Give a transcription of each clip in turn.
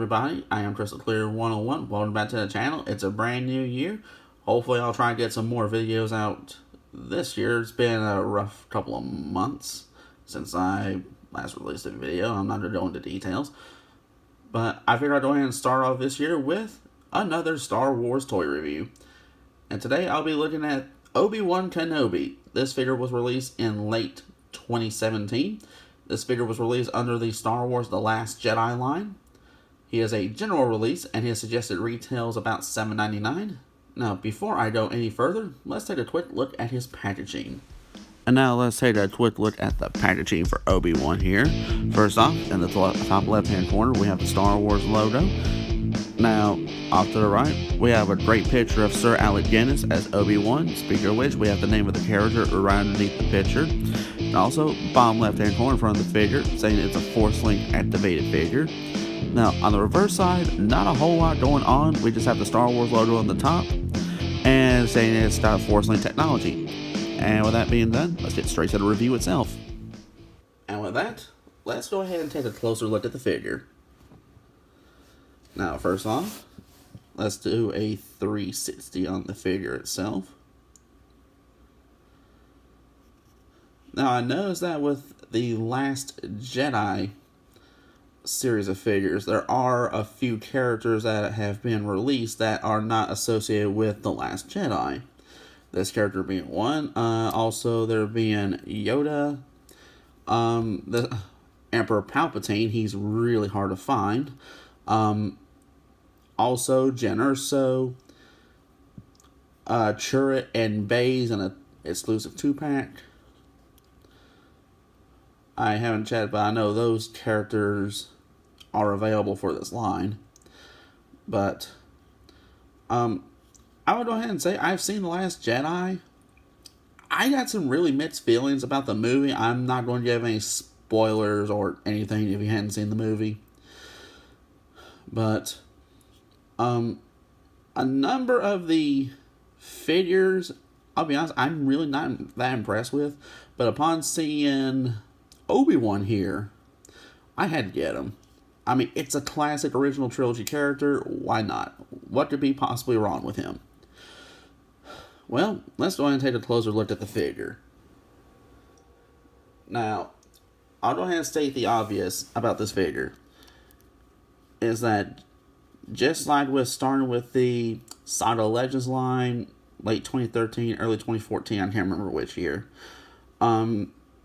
everybody, I am Crystal Clear 101. Welcome back to the channel. It's a brand new year. Hopefully I'll try and get some more videos out this year. It's been a rough couple of months since I last released a video. I'm not going to go into details. But I figured I'd go ahead and start off this year with another Star Wars toy review. And today I'll be looking at Obi-Wan Kenobi. This figure was released in late 2017. This figure was released under the Star Wars The Last Jedi line. He is a general release, and his suggested retail is about $7.99. Now, before I go any further, let's take a quick look at his packaging. And now let's take a quick look at the packaging for Obi-Wan here. First off, in the top left-hand corner, we have the Star Wars logo. Now, off to the right, we have a great picture of Sir Alec Guinness as Obi-Wan. Speaking of which, we have the name of the character right underneath the picture. And also, bottom left-hand corner in front of the figure, saying it's a Force Link activated figure. Now, on the reverse side, not a whole lot going on. We just have the Star Wars logo on the top, and saying it's got Force Link technology. And with that being done, let's get straight to the review itself. And with that, let's go ahead and take a closer look at the figure. Now, first off, let's do a 360 on the figure itself. Now, I noticed that with the Last Jedi series of figures, there are a few characters that have been released that are not associated with the Last Jedi. This character being one. Also, there being Yoda. The Emperor Palpatine, he's really hard to find. Also, Jyn Erso, Chirrut and Baze in an exclusive 2-pack. I haven't checked, but I know those characters are available for this line. But, I would go ahead and say I've seen The Last Jedi. I got some really mixed feelings about the movie. I'm not going to give any spoilers or anything if you hadn't seen the movie. But, a number of the figures, I'll be honest, I'm really not that impressed with. But upon seeing Obi-Wan here, I had to get him. I mean, it's a classic original trilogy character. Why not? What could be possibly wrong with him? Well, let's go ahead and take a closer look at the figure. Now, I'll go ahead and state the obvious about this figure. Is that just like with starting with the Saga Legends line, late 2013, early 2014, I can't remember which year.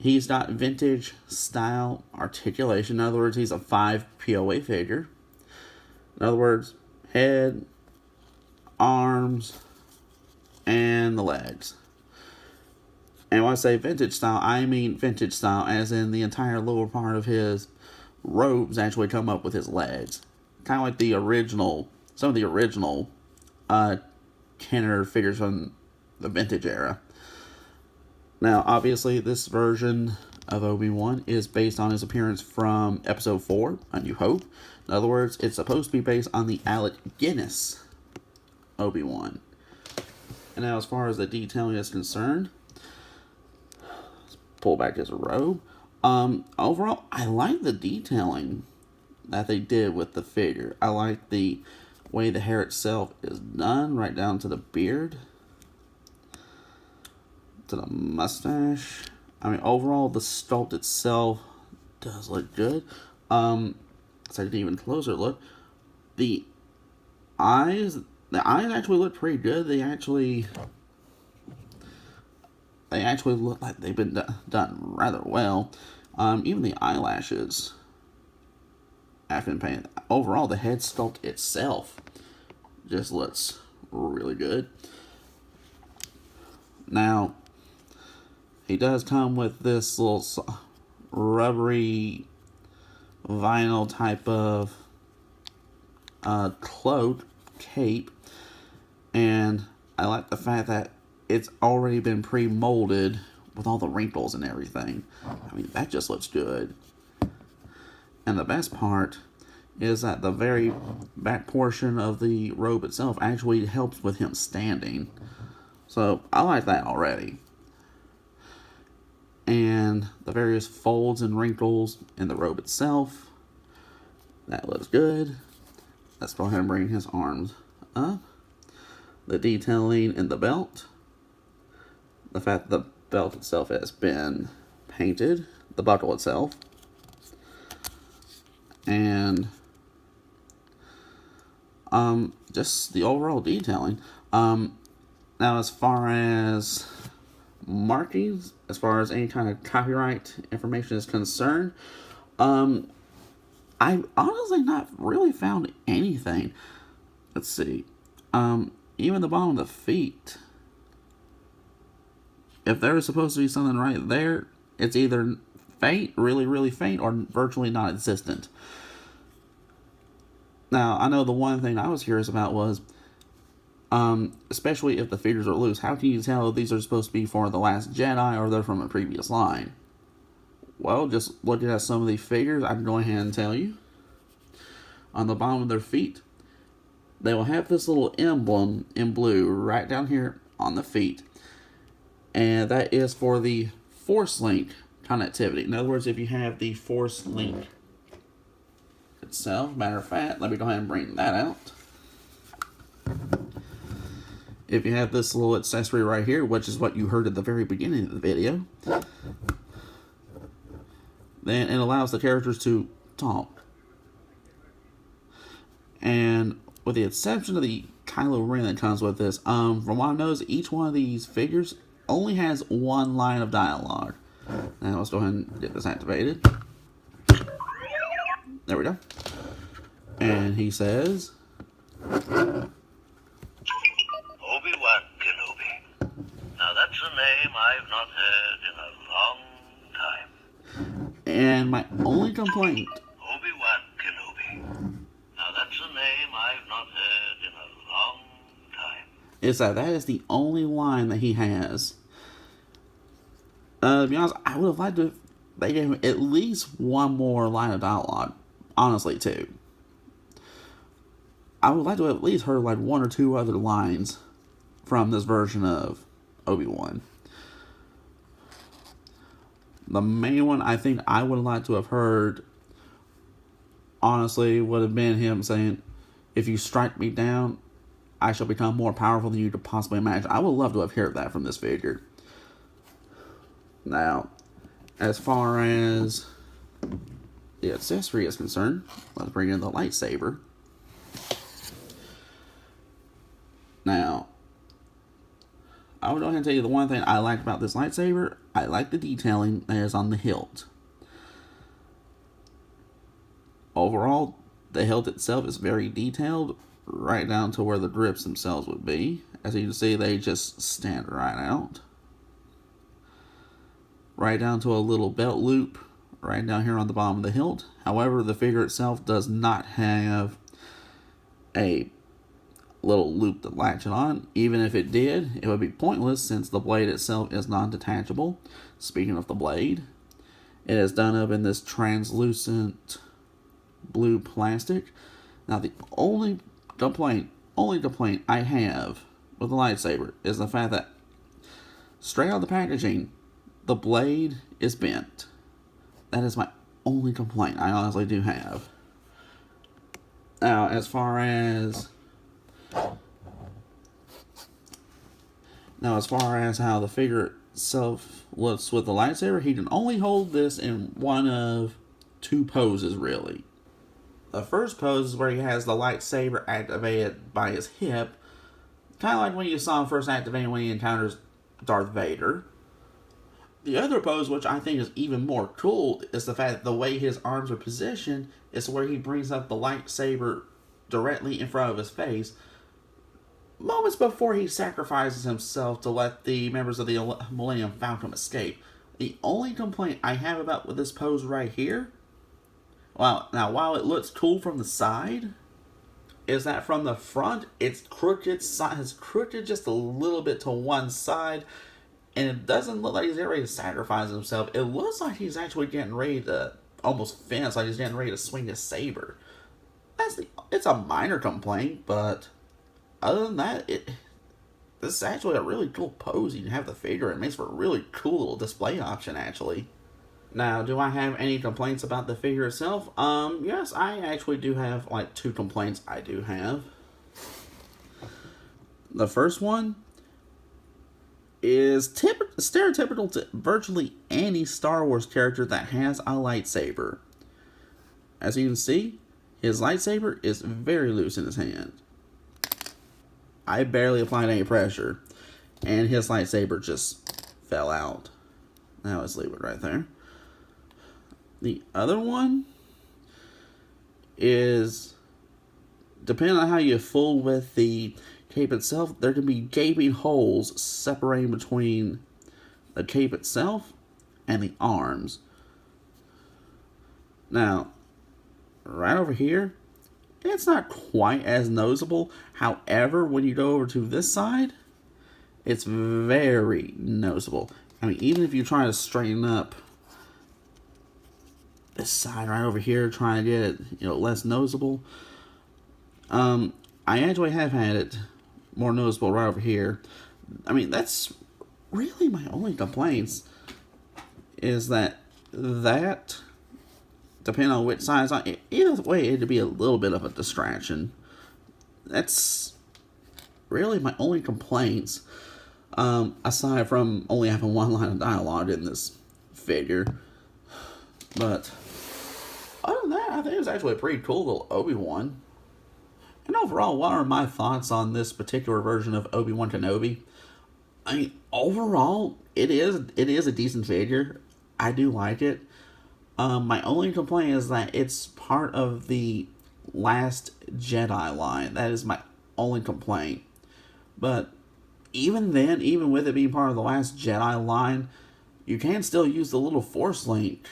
He's got vintage style articulation. In other words, he's a 5 POA figure. In other words, head, arms, and the legs. And when I say vintage style, I mean vintage style as in the entire lower part of his robes actually come up with his legs. Kind of like the original, some of the original Kenner figures from the vintage era. Now, obviously, this version of Obi-Wan is based on his appearance from Episode 4, A New Hope. In other words, it's supposed to be based on the Alec Guinness Obi-Wan. And now, as far as the detailing is concerned, let's pull back his robe. Overall, I like the detailing that they did with the figure. I like the way the hair itself is done, right down to the beard, to the mustache. I mean, overall, the sculpt itself does look good. Let's take an even closer look. The eyes actually look pretty good. They actually look like they've been done rather well. Even the eyelashes have been painted. Overall, the head sculpt itself just looks really good. Now, he does come with this little rubbery vinyl type of cloak, cape, and I like the fact that it's already been pre-molded with all the wrinkles and everything. I mean, that just looks good. And the best part is that the very back portion of the robe itself actually helps with him standing. So, I like that already. And the various folds and wrinkles in the robe itself, that looks good. Let's go ahead and bring his arms up. The detailing in the belt. The fact that the belt itself has been painted. The buckle itself. And just the overall detailing. Now, as far as markings, as far as any kind of copyright information is concerned, I've honestly not really found anything. Let's see. Even the bottom of the feet. If there was supposed to be something right there, it's either faint, really, really faint, or virtually non-existent. Now, I know the one thing I was curious about was, especially if the figures are loose, how can you tell if these are supposed to be for The Last Jedi or they're from a previous line? Well, just looking at some of these figures, I can go ahead and tell you. On the bottom of their feet, they will have this little emblem in blue right down here on the feet. And that is for the Force Link connectivity. In other words, if you have the Force Link itself, matter of fact, let me go ahead and bring that out. If you have this little accessory right here, which is what you heard at the very beginning of the video, then it allows the characters to talk. And with the exception of the Kylo Ren that comes with this, from what I know, each one of these figures only has one line of dialogue. Now let's go ahead and get this activated. There we go. And he says, Obi-Wan Kenobi. Now that's a name I've not heard in a long time. and my only complaint, Obi-Wan Kenobi. Now that's a name I've not heard in a long time. is that is the only line that he has. To be honest, I would have liked to they gave him at least one more line of dialogue. Honestly, too. I would like to have at least heard like one or two other lines from this version of Obi-Wan. The main one I think I would like to have heard, honestly, would have been him saying, "If you strike me down, I shall become more powerful than you could possibly imagine." I would love to have heard that from this figure. Now, as far as the accessory is concerned, let's bring in the lightsaber. Now, I would go ahead and tell you the one thing I like about this lightsaber. I like the detailing that is on the hilt. Overall, the hilt itself is very detailed, right down to where the grips themselves would be. As you can see, they just stand right out. Right down to a little belt loop right down here on the bottom of the hilt. However, the figure itself does not have a little loop to latch it on. Even if it did, it would be pointless since the blade itself is non-detachable. Speaking of the blade, it is done up in this translucent blue plastic. Now, the only complaint I have with the lightsaber is the fact that straight out of the packaging, the blade is bent. That is my only complaint I honestly do have. Now, as far as how the figure itself looks with the lightsaber, he can only hold this in one of two poses, really. The first pose is where he has the lightsaber activated by his hip, kind of like when you saw him first activated when he encounters Darth Vader. The other pose, which I think is even more cool, is the fact that the way his arms are positioned is where he brings up the lightsaber directly in front of his face, moments before he sacrifices himself to let the members of the Millennium Falcon escape. The only complaint I have about with this pose right here, while it looks cool from the side, is that from the front, it's crooked just a little bit to one side, and it doesn't look like he's getting ready to sacrifice himself. It looks like he's actually getting ready to almost finish, like he's getting ready to swing his saber. It's a minor complaint, but other than that, this is actually a really cool pose. You can have the figure. It makes for a really cool little display option, actually. Now, do I have any complaints about the figure itself? Yes, I actually do have like 2 complaints I do have. The first one is stereotypical to virtually any Star Wars character that has a lightsaber. As you can see, his lightsaber is very loose in his hand. I barely applied any pressure, and his lightsaber just fell out. Now let's leave it right there. The other one is, depending on how you fool with the cape itself, there can be gaping holes separating between the cape itself and the arms. Now, right over here, it's not quite as noticeable. However, when you go over to this side, it's very noticeable. I mean, even if you try to straighten up this side right over here, trying to get it, less noticeable. I actually have had it more noticeable right over here. I mean, that's really my only complaints, is that depending on which side it's on, either way, it'd be a little bit of a distraction. That's really my only complaints, aside from only having 1 line of dialogue in this figure. But other than that, I think it was actually a pretty cool little Obi-Wan. And overall, what are my thoughts on this particular version of Obi-Wan Kenobi? I mean, overall, it is a decent figure. I do like it. My only complaint is that it's part of the Last Jedi line. That is my only complaint. But even then, even with it being part of the Last Jedi line, you can still use the little Force Link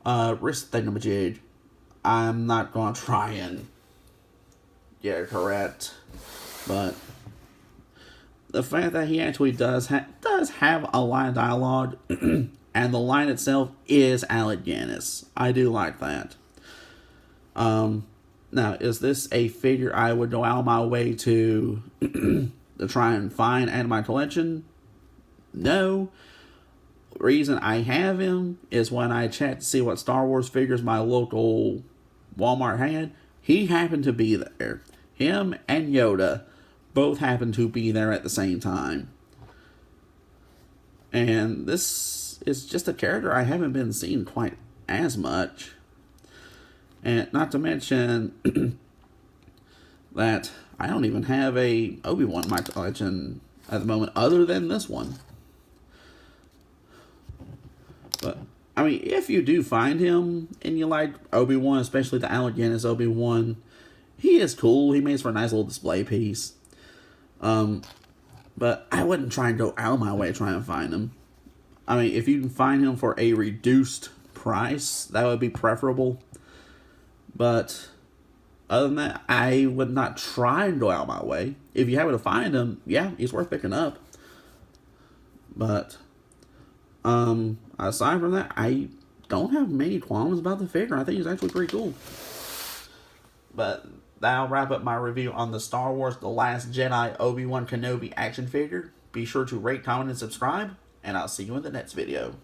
wrist thingamajig. I'm not going to try and get it correct, but the fact that he actually does have a line of dialogue, and the line itself is Alec Guinness. I do like that. Now, is this a figure I would go out of my way to try and find add to my collection? No. Reason I have him is when I checked to see what Star Wars figures my local Walmart had, he happened to be there. Him and Yoda both happened to be there at the same time. And this is just a character I haven't been seeing quite as much. And not to mention that I don't even have a Obi-Wan in my collection at the moment other than this one. But, I mean, if you do find him and you like Obi-Wan, especially the Alec Guinness Obi-Wan, he is cool. He makes for a nice little display piece. But I wouldn't try and go out of my way to try and find him. I mean, if you can find him for a reduced price, that would be preferable. But other than that, I would not try and go out of my way. If you happen to find him, yeah, he's worth picking up. But aside from that, I don't have many qualms about the figure. I think he's actually pretty cool. But that'll wrap up my review on the Star Wars The Last Jedi Obi-Wan Kenobi action figure. Be sure to rate, comment, and subscribe, and I'll see you in the next video.